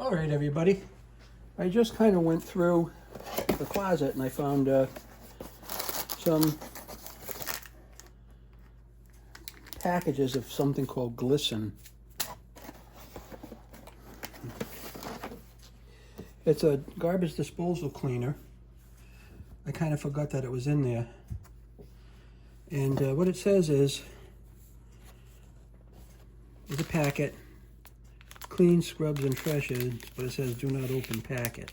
All right, everybody. I just kind of went through the closet and I found some packages of something called Glisten. It's a garbage disposal cleaner. I kind of forgot that it was in there. And what it says is, there's a packet, clean, scrubs, and freshens, but it says do not open packet.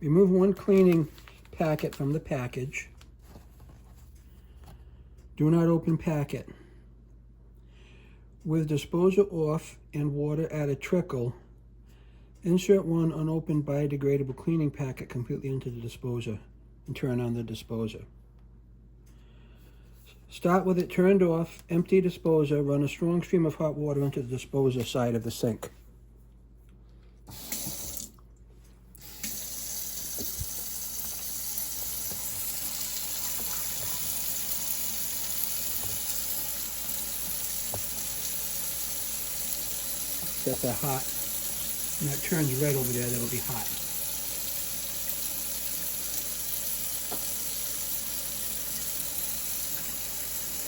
Remove one cleaning packet from the package. Do not open packet. With disposer off and water at a trickle, insert one unopened biodegradable cleaning packet completely into the disposer and turn on the disposer. Start with it turned off, empty disposer, run a strong stream of hot water into the disposer side of the sink. Get that hot. When that turns red over there, that'll be hot.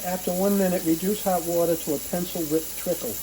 After 1 minute, reduce hot water to a pencil-width trickle.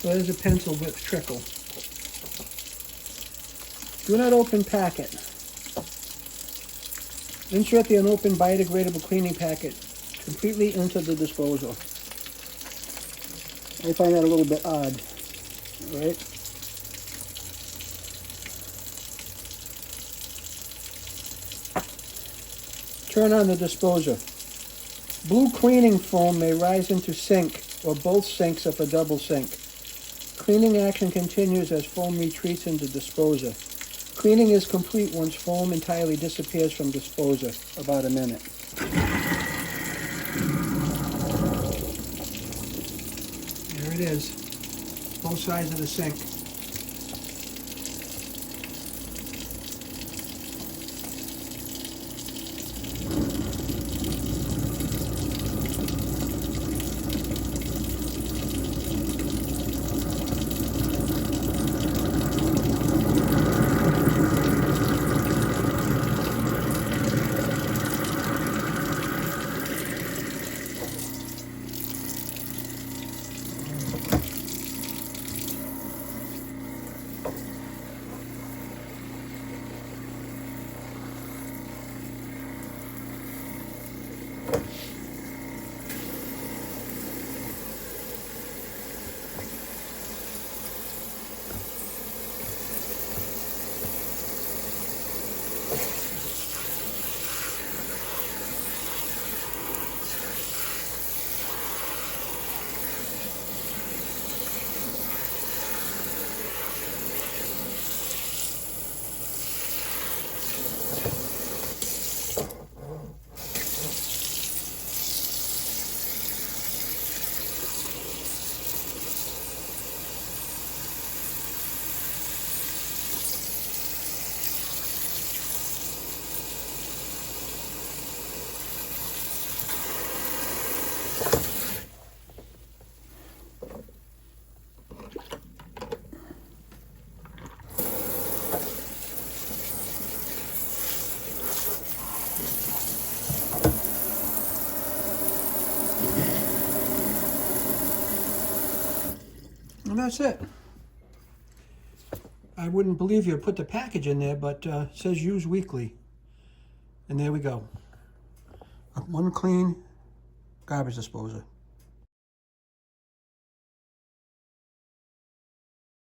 So there's a pencil width trickle. Do not open packet. Insert the unopened biodegradable cleaning packet completely into the disposal. I find that a little bit odd, right? Turn on the disposer. Blue cleaning foam may rise into sink or both sinks if a double sink. Cleaning action continues as foam retreats into disposer. Cleaning is complete once foam entirely disappears from disposer, about a minute. There it is, both sides of the sink. And that's it. I wouldn't believe you put the package in there, but it says use weekly. And there we go. One clean garbage disposer.